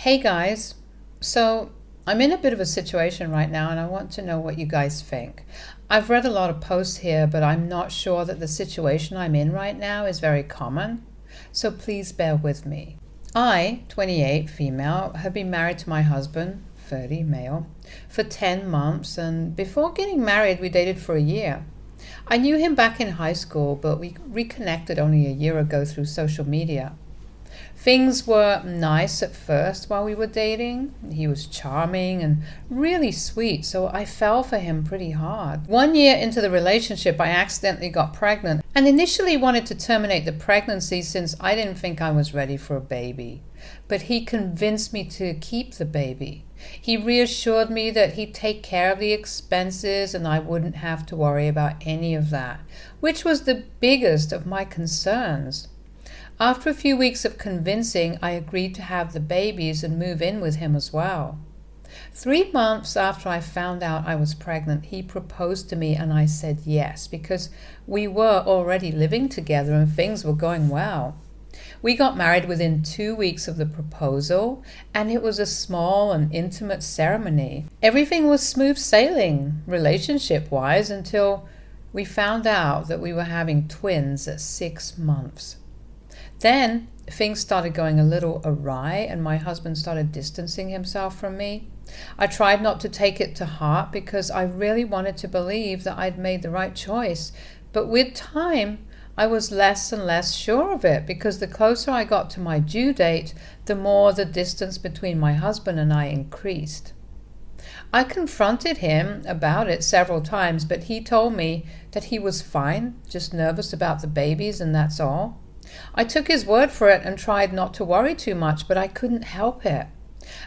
Hey guys, so I'm in a bit of a situation right now and I want to know what you guys think. I've read a lot of posts here, but I'm not sure that the situation I'm in right now is very common, so please bear with me. I, 28, female, have been married to my husband, 30, male, for 10 months, and before getting married we dated for a year. I knew him back in high school, but we reconnected only a year ago through social media. Things were nice at first while we were dating. He was charming and really sweet, so I fell for him pretty hard. 1 year into the relationship, I accidentally got pregnant and initially wanted to terminate the pregnancy since I didn't think I was ready for a baby. But he convinced me to keep the baby. He reassured me that he'd take care of the expenses and I wouldn't have to worry about any of that, which was the biggest of my concerns. After a few weeks of convincing, I agreed to have the babies and move in with him as well. 3 months after I found out I was pregnant, he proposed to me and I said yes because we were already living together and things were going well. We got married within 2 weeks of the proposal, and it was a small and intimate ceremony. Everything was smooth sailing, relationship-wise, until we found out that we were having twins at 6 months. Then things started going a little awry and my husband started distancing himself from me. I tried not to take it to heart because I really wanted to believe that I'd made the right choice. But with time, I was less and less sure of it because the closer I got to my due date, the more the distance between my husband and I increased. I confronted him about it several times, but he told me that he was fine, just nervous about the babies and that's all. I took his word for it and tried not to worry too much, but I couldn't help it.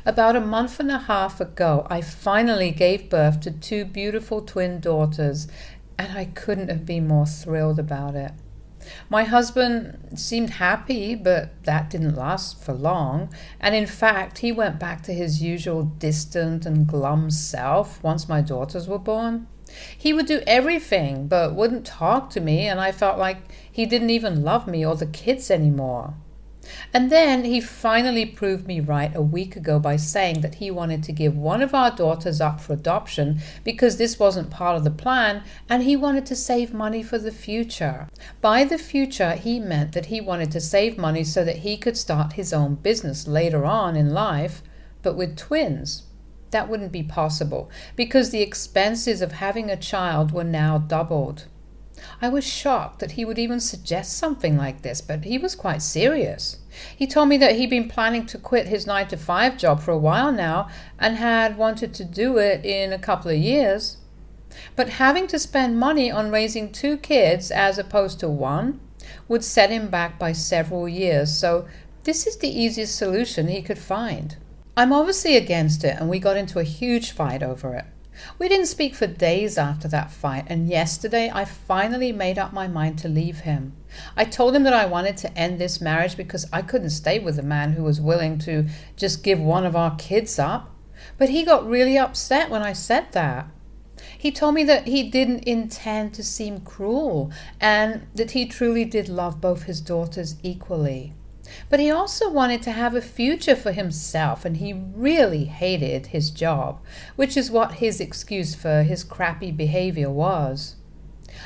About a month and a half ago, I finally gave birth to 2 beautiful twin daughters, and I couldn't have been more thrilled about it. My husband seemed happy, but that didn't last for long, and in fact, he went back to his usual distant and glum self once my daughters were born. He would do everything but wouldn't talk to me, and I felt like he didn't even love me or the kids anymore. And then he finally proved me right a week ago by saying that he wanted to give one of our daughters up for adoption because this wasn't part of the plan and he wanted to save money for the future. By the future, he meant that he wanted to save money so that he could start his own business later on in life, but with twins. That wouldn't be possible because the expenses of having a child were now doubled. I was shocked that he would even suggest something like this, but he was quite serious. He told me that he'd been planning to quit his 9-to-5 job for a while now and had wanted to do it in a couple of years. But having to spend money on raising 2 kids as opposed to 1 would set him back by several years, so this is the easiest solution he could find. I'm obviously against it, and we got into a huge fight over it. We didn't speak for days after that fight, and yesterday I finally made up my mind to leave him. I told him that I wanted to end this marriage because I couldn't stay with a man who was willing to just give one of our kids up. But he got really upset when I said that. He told me that he didn't intend to seem cruel and that he truly did love both his daughters equally. But he also wanted to have a future for himself, and he really hated his job, which is what his excuse for his crappy behavior was.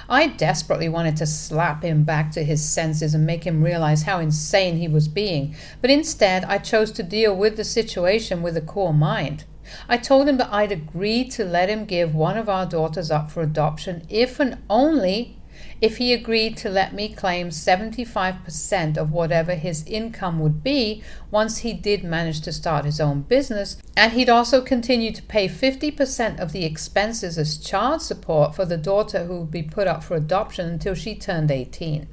I desperately wanted to slap him back to his senses and make him realize how insane he was being, but instead I chose to deal with the situation with a cool mind. I told him that I'd agree to let him give one of our daughters up for adoption if and only if he agreed to let me claim 75% of whatever his income would be once he did manage to start his own business, and he'd also continue to pay 50% of the expenses as child support for the daughter who would be put up for adoption until she turned 18.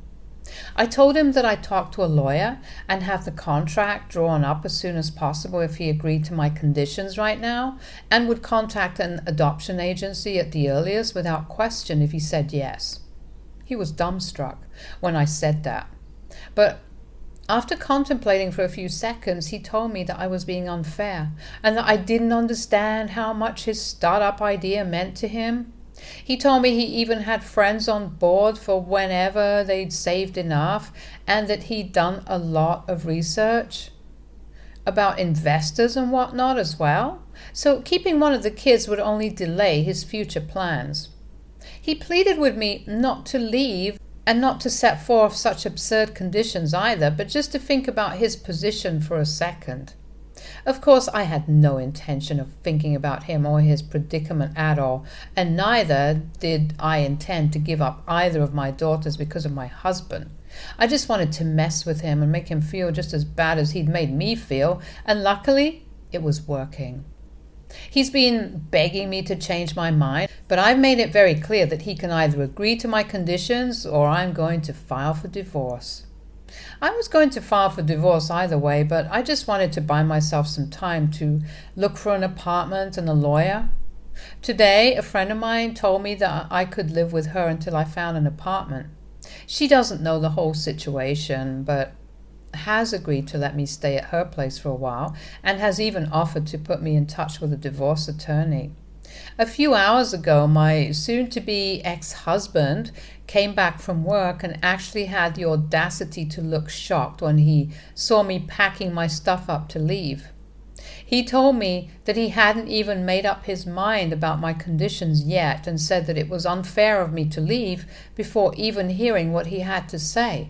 I told him that I'd talk to a lawyer and have the contract drawn up as soon as possible if he agreed to my conditions right now, and would contact an adoption agency at the earliest without question if he said yes. He was dumbstruck when I said that. But after contemplating for a few seconds, he told me that I was being unfair and that I didn't understand how much his startup idea meant to him. He told me he even had friends on board for whenever they'd saved enough and that he'd done a lot of research. about investors and whatnot as well. So keeping one of the kids would only delay his future plans. He pleaded with me not to leave and not to set forth such absurd conditions either, but just to think about his position for a second. Of course, I had no intention of thinking about him or his predicament at all, and neither did I intend to give up either of my daughters because of my husband. I just wanted to mess with him and make him feel just as bad as he'd made me feel, and luckily, it was working. He's been begging me to change my mind, but I've made it very clear that he can either agree to my conditions or I'm going to file for divorce. I was going to file for divorce either way, but I just wanted to buy myself some time to look for an apartment and a lawyer. Today, a friend of mine told me that I could live with her until I found an apartment. She doesn't know the whole situation, but has agreed to let me stay at her place for a while and has even offered to put me in touch with a divorce attorney. A few hours ago, my soon-to-be ex-husband came back from work and actually had the audacity to look shocked when he saw me packing my stuff up to leave. He told me that he hadn't even made up his mind about my conditions yet and said that it was unfair of me to leave before even hearing what he had to say.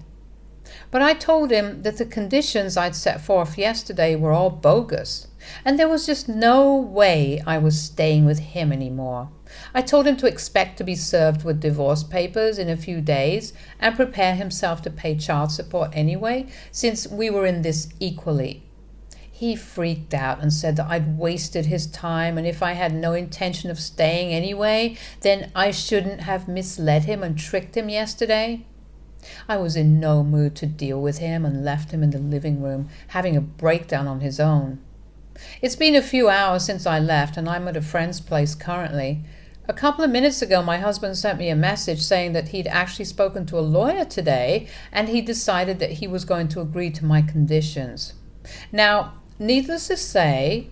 But I told him that the conditions I'd set forth yesterday were all bogus, and there was just no way I was staying with him anymore. I told him to expect to be served with divorce papers in a few days and prepare himself to pay child support anyway, since we were in this equally. He freaked out and said that I'd wasted his time, and if I had no intention of staying anyway, then I shouldn't have misled him and tricked him yesterday. I was in no mood to deal with him and left him in the living room, having a breakdown on his own. It's been a few hours since I left, and I'm at a friend's place currently. A couple of minutes ago, my husband sent me a message saying that he'd actually spoken to a lawyer today, and he decided that he was going to agree to my conditions. Now, needless to say,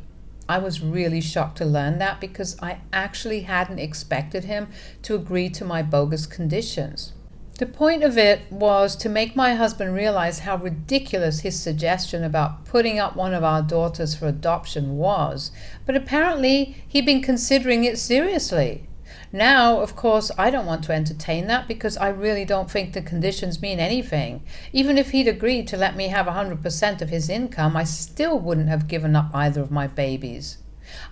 I was really shocked to learn that because I actually hadn't expected him to agree to my bogus conditions. The point of it was to make my husband realize how ridiculous his suggestion about putting up one of our daughters for adoption was, but apparently he'd been considering it seriously. Now, of course, I don't want to entertain that because I really don't think the conditions mean anything. Even if he'd agreed to let me have 100% of his income, I still wouldn't have given up either of my babies.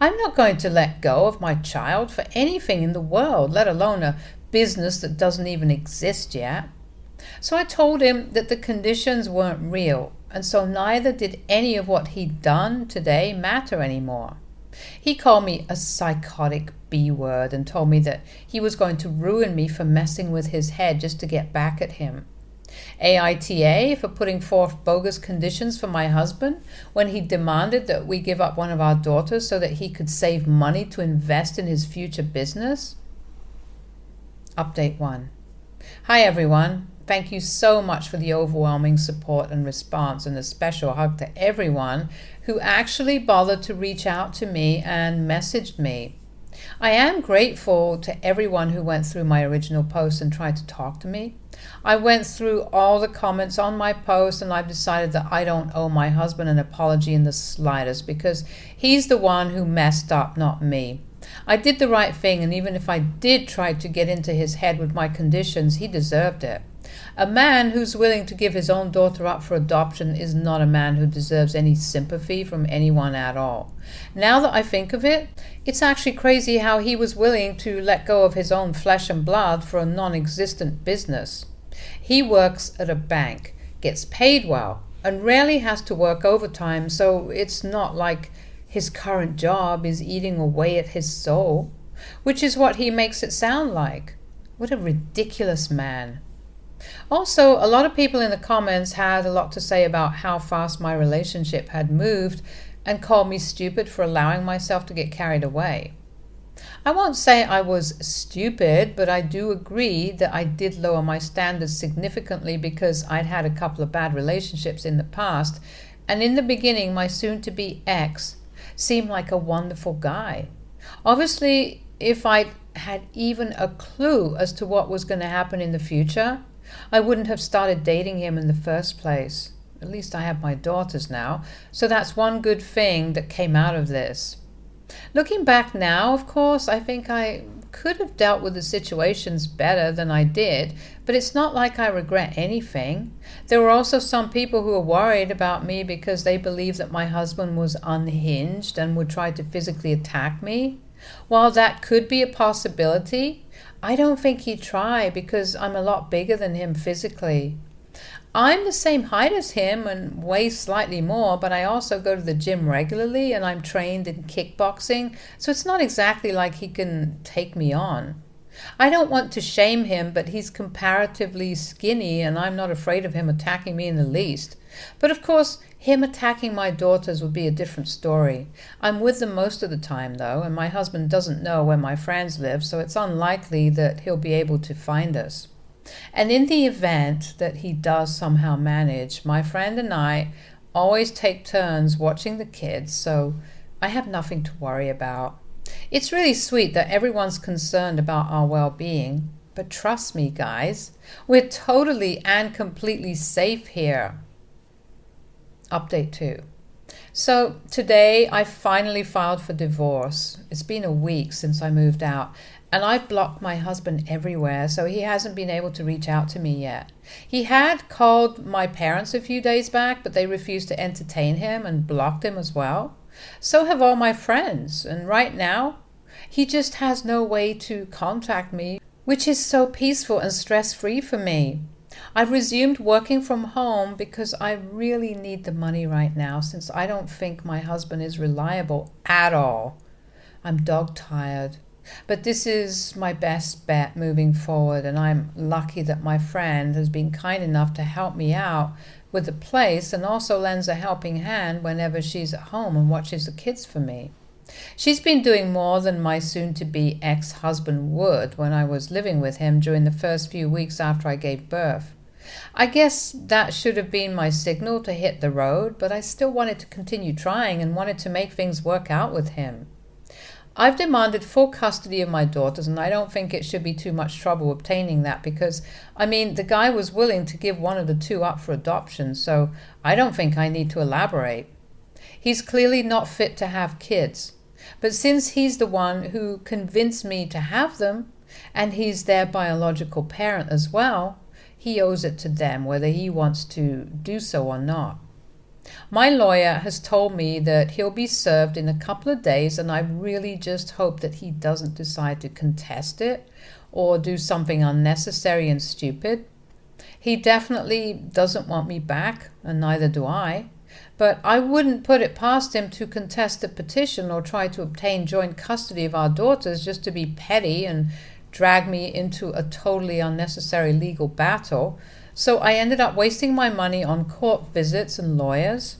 I'm not going to let go of my child for anything in the world, let alone a business that doesn't even exist yet. So I told him that the conditions weren't real, and so neither did any of what he'd done today matter anymore. He called me a psychotic B-word and told me that he was going to ruin me for messing with his head just to get back at him. AITA for putting forth bogus conditions for my husband when he demanded that we give up one of our daughters so that he could save money to invest in his future business. Update 1. Hi everyone. Thank you so much for the overwhelming support and response, and a special hug to everyone who actually bothered to reach out to me and messaged me. I am grateful to everyone who went through my original post and tried to talk to me. I went through all the comments on my post, and I've decided that I don't owe my husband an apology in the slightest because he's the one who messed up, not me. I did the right thing, and even if I did try to get into his head with my conditions, he deserved it. A man who's willing to give his own daughter up for adoption is not a man who deserves any sympathy from anyone at all. Now that I think of it, it's actually crazy how he was willing to let go of his own flesh and blood for a non-existent business. He works at a bank, gets paid well, and rarely has to work overtime, so it's not like his current job is eating away at his soul, which is what he makes it sound like. What a ridiculous man. Also, a lot of people in the comments had a lot to say about how fast my relationship had moved and called me stupid for allowing myself to get carried away. I won't say I was stupid, but I do agree that I did lower my standards significantly because I'd had a couple of bad relationships in the past, and in the beginning my soon-to-be ex seemed like a wonderful guy. Obviously, if I'd had even a clue as to what was going to happen in the future, I wouldn't have started dating him in the first place. at least I have my daughters now. So that's one good thing that came out of this. Looking back now, of course, I think I could have dealt with the situations better than I did, but it's not like I regret anything. There were also some people who were worried about me because they believed that my husband was unhinged and would try to physically attack me. While that could be a possibility, I don't think he'd try because I'm a lot bigger than him physically. I'm the same height as him and weigh slightly more, but I also go to the gym regularly and I'm trained in kickboxing, so it's not exactly like he can take me on. I don't want to shame him, but he's comparatively skinny and I'm not afraid of him attacking me in the least. But of course, him attacking my daughters would be a different story. I'm with them most of the time though, and my husband doesn't know where my friends live, so it's unlikely that he'll be able to find us. And in the event that he does somehow manage, my friend and I always take turns watching the kids, so I have nothing to worry about. It's really sweet that everyone's concerned about our well-being, but trust me, guys, we're totally and completely safe here. Update 2. So today I finally filed for divorce. It's been a week since I moved out, and I've blocked my husband everywhere, so he hasn't been able to reach out to me yet. He had called my parents a few days back, but they refused to entertain him and blocked him as well. So have all my friends, and right now, he just has no way to contact me, which is so peaceful and stress-free for me. I've resumed working from home because I really need the money right now, since I don't think my husband is reliable at all. I'm dog-tired. But this is my best bet moving forward, and I'm lucky that my friend has been kind enough to help me out with the place and also lends a helping hand whenever she's at home and watches the kids for me. She's been doing more than my soon-to-be ex-husband would when I was living with him during the first few weeks after I gave birth. I guess that should have been my signal to hit the road, but I still wanted to continue trying and wanted to make things work out with him. I've demanded full custody of my daughters, and I don't think it should be too much trouble obtaining that because, the guy was willing to give one of the two up for adoption, so I don't think I need to elaborate. He's clearly not fit to have kids, but since he's the one who convinced me to have them, and he's their biological parent as well, he owes it to them whether he wants to do so or not. My lawyer has told me that he'll be served in a couple of days, and I really just hope that he doesn't decide to contest it or do something unnecessary and stupid. He definitely doesn't want me back, and neither do I, but I wouldn't put it past him to contest the petition or try to obtain joint custody of our daughters just to be petty and drag me into a totally unnecessary legal battle. So I ended up wasting my money on court visits and lawyers.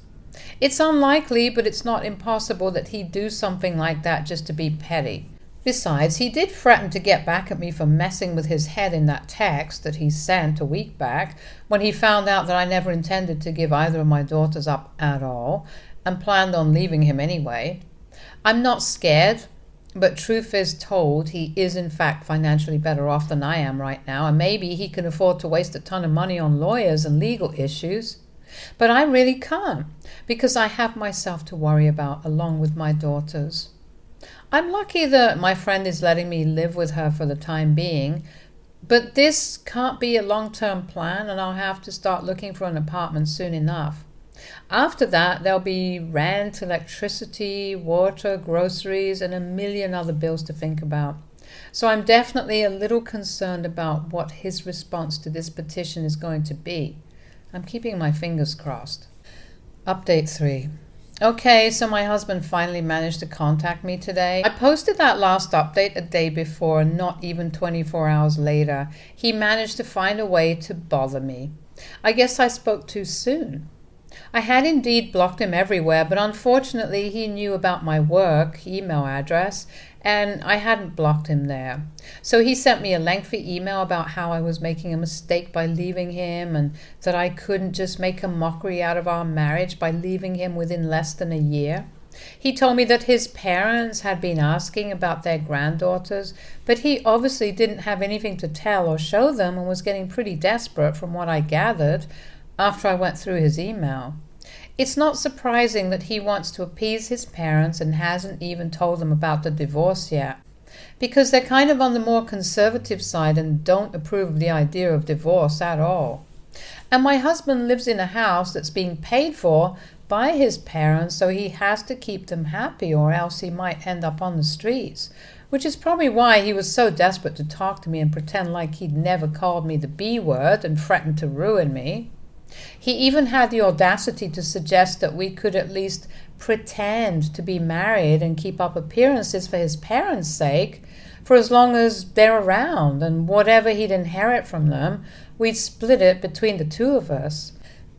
It's unlikely, but it's not impossible that he'd do something like that just to be petty. Besides, he did threaten to get back at me for messing with his head in that text that he sent a week back when he found out that I never intended to give either of my daughters up at all and planned on leaving him anyway. I'm not scared, but truth is told, he is in fact financially better off than I am right now, and maybe he can afford to waste a ton of money on lawyers and legal issues. But I really can't, because I have myself to worry about along with my daughters. I'm lucky that my friend is letting me live with her for the time being, but this can't be a long-term plan, and I'll have to start looking for an apartment soon enough. After that, there'll be rent, electricity, water, groceries, and a million other bills to think about. So I'm definitely a little concerned about what his response to this petition is going to be. I'm keeping my fingers crossed. Update 3. Okay, so my husband finally managed to contact me today. I posted that last update a day before, not even 24 hours later. He managed to find a way to bother me. I guess I spoke too soon. I had indeed blocked him everywhere, but unfortunately he knew about my work email address, and I hadn't blocked him there. So he sent me a lengthy email about how I was making a mistake by leaving him, and that I couldn't just make a mockery out of our marriage by leaving him within less than a year. He told me that his parents had been asking about their granddaughters, but he obviously didn't have anything to tell or show them and was getting pretty desperate from what I gathered. after I went through his email. It's not surprising that he wants to appease his parents and hasn't even told them about the divorce yet, because they're kind of on the more conservative side and don't approve of the idea of divorce at all. And my husband lives in a house that's being paid for by his parents, so he has to keep them happy or else he might end up on the streets, which is probably why he was so desperate to talk to me and pretend like he'd never called me the B word and threatened to ruin me. He even had the audacity to suggest that we could at least pretend to be married and keep up appearances for his parents' sake for as long as they're around, and whatever he'd inherit from them, we'd split it between the two of us.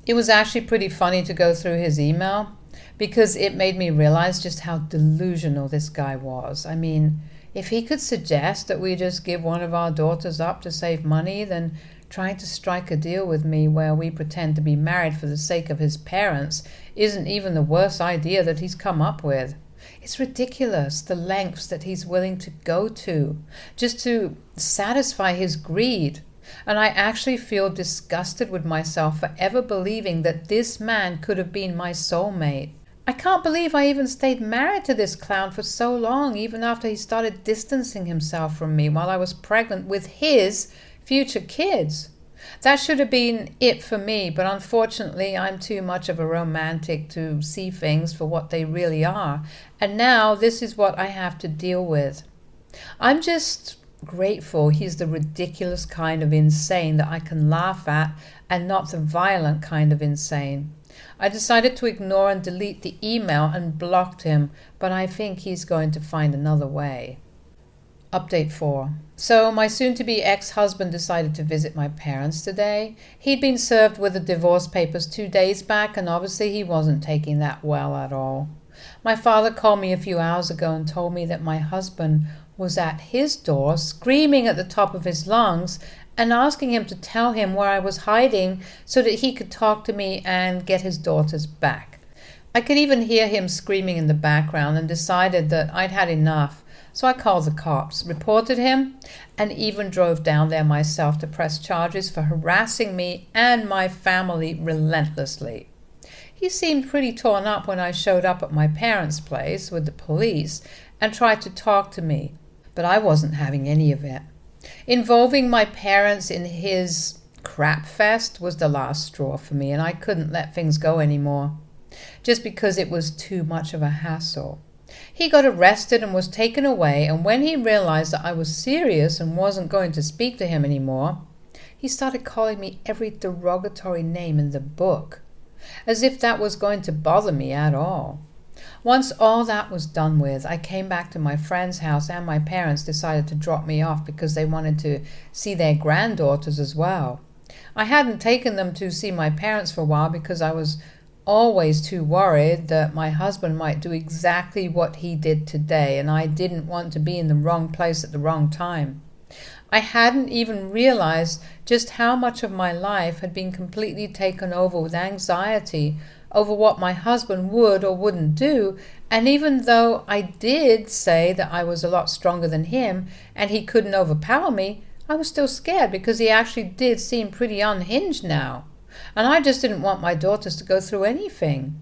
It was actually pretty funny to go through his email because it made me realize just how delusional this guy was. I mean, if he could suggest that we just give one of our daughters up to save money, then trying to strike a deal with me where we pretend to be married for the sake of his parents isn't even the worst idea that he's come up with. It's ridiculous, the lengths that he's willing to go to just to satisfy his greed. And I actually feel disgusted with myself for ever believing that this man could have been my soulmate. I can't believe I even stayed married to this clown for so long, even after he started distancing himself from me while I was pregnant with his future kids. That should have been it for me, but unfortunately I'm too much of a romantic to see things for what they really are, and now this is what I have to deal with. I'm just grateful he's the ridiculous kind of insane that I can laugh at and not the violent kind of insane. I decided to ignore and delete the email and blocked him, but I think he's going to find another way. Update 4. So my soon-to-be ex-husband decided to visit my parents today. He'd been served with the divorce papers 2 days back, and obviously he wasn't taking that well at all. My father called me a few hours ago and told me that my husband was at his door screaming at the top of his lungs and asking him to tell him where I was hiding so that he could talk to me and get his daughters back. I could even hear him screaming in the background and decided that I'd had enough. So I called the cops, reported him, and even drove down there myself to press charges for harassing me and my family relentlessly. He seemed pretty torn up when I showed up at my parents' place with the police and tried to talk to me, but I wasn't having any of it. Involving my parents in his crap fest was the last straw for me, and I couldn't let things go anymore, just because it was too much of a hassle. He got arrested and was taken away, and when he realized that I was serious and wasn't going to speak to him anymore, he started calling me every derogatory name in the book, as if that was going to bother me at all. Once all that was done with, I came back to my friend's house, and my parents decided to drop me off because they wanted to see their granddaughters as well. I hadn't taken them to see my parents for a while because I was always too worried that my husband might do exactly what he did today, and I didn't want to be in the wrong place at the wrong time. I hadn't even realized just how much of my life had been completely taken over with anxiety over what my husband would or wouldn't do, and even though I did say that I was a lot stronger than him and he couldn't overpower me, I was still scared because he actually did seem pretty unhinged now. And I just didn't want my daughters to go through anything.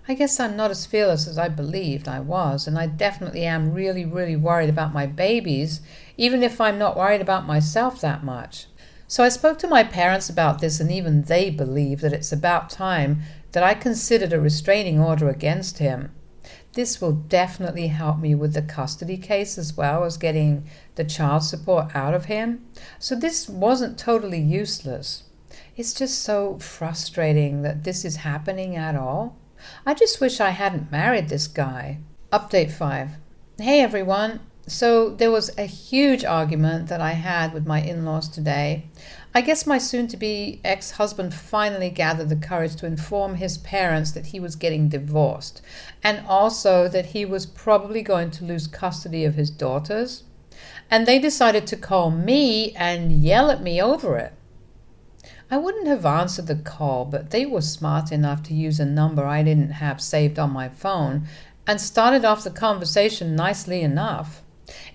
I guess I'm not as fearless as I believed I was, and I definitely am really, really worried about my babies, even if I'm not worried about myself that much. So I spoke to my parents about this, and even they believe that it's about time that I considered a restraining order against him. This will definitely help me with the custody case as well as getting the child support out of him. So this wasn't totally useless. It's just so frustrating that this is happening at all. I just wish I hadn't married this guy. Update 5. Hey everyone. So there was a huge argument that I had with my in-laws today. I guess my soon-to-be ex-husband finally gathered the courage to inform his parents that he was getting divorced, and also that he was probably going to lose custody of his daughters. And they decided to call me and yell at me over it. I wouldn't have answered the call, but they were smart enough to use a number I didn't have saved on my phone and started off the conversation nicely enough.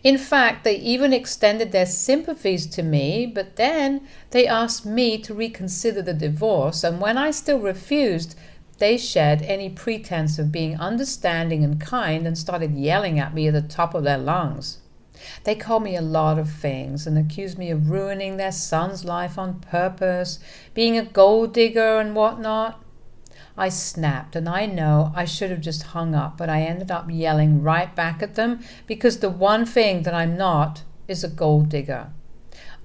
In fact, they even extended their sympathies to me, but then they asked me to reconsider the divorce, and when I still refused, they shed any pretense of being understanding and kind and started yelling at me at the top of their lungs. They called me a lot of things and accused me of ruining their son's life on purpose, being a gold digger and whatnot. I snapped, and I know I should have just hung up, but I ended up yelling right back at them because the one thing that I'm not is a gold digger.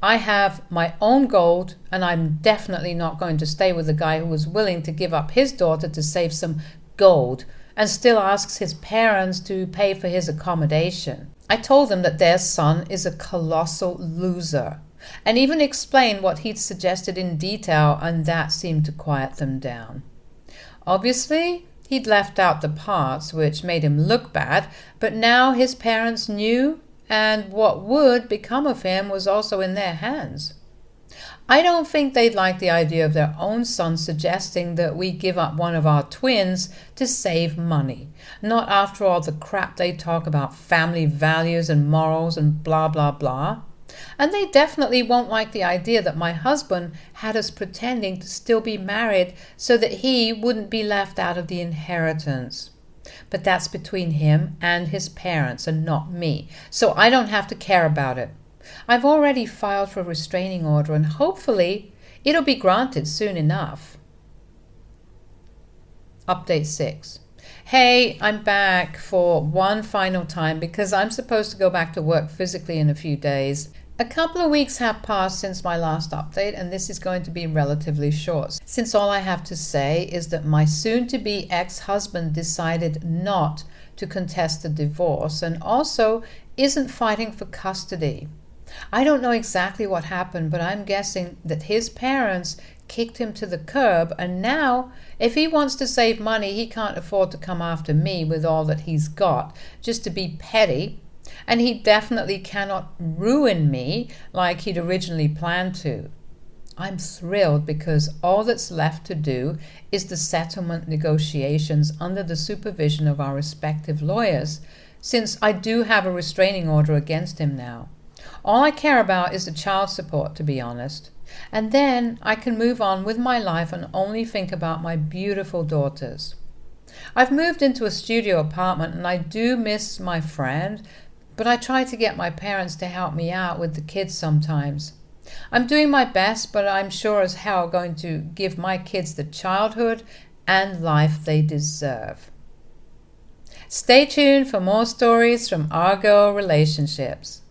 I have my own gold, and I'm definitely not going to stay with a guy who was willing to give up his daughter to save some gold and still asks his parents to pay for his accommodation. I told them that their son is a colossal loser and even explained what he'd suggested in detail, and that seemed to quiet them down. Obviously, he'd left out the parts which made him look bad, but now his parents knew, and what would become of him was also in their hands. I don't think they'd like the idea of their own son suggesting that we give up one of our twins to save money, not after all the crap they talk about family values and morals and blah blah blah. And they definitely won't like the idea that my husband had us pretending to still be married so that he wouldn't be left out of the inheritance. But that's between him and his parents and not me, so I don't have to care about it. I've already filed for a restraining order, and hopefully it'll be granted soon enough. Update 6. Hey, I'm back for one final time because I'm supposed to go back to work physically in a few days. A couple of weeks have passed since my last update, and this is going to be relatively short, since all I have to say is that my soon-to-be ex-husband decided not to contest the divorce and also isn't fighting for custody. I don't know exactly what happened, but I'm guessing that his parents kicked him to the curb, and now, if he wants to save money, he can't afford to come after me with all that he's got just to be petty. And he definitely cannot ruin me like he'd originally planned to. I'm thrilled because all that's left to do is the settlement negotiations under the supervision of our respective lawyers, since I do have a restraining order against him now. All I care about is the child support, to be honest. And then I can move on with my life and only think about my beautiful daughters. I've moved into a studio apartment and I do miss my friend, but I try to get my parents to help me out with the kids sometimes. I'm doing my best, but I'm sure as hell going to give my kids the childhood and life they deserve. Stay tuned for more stories from our girl relationships.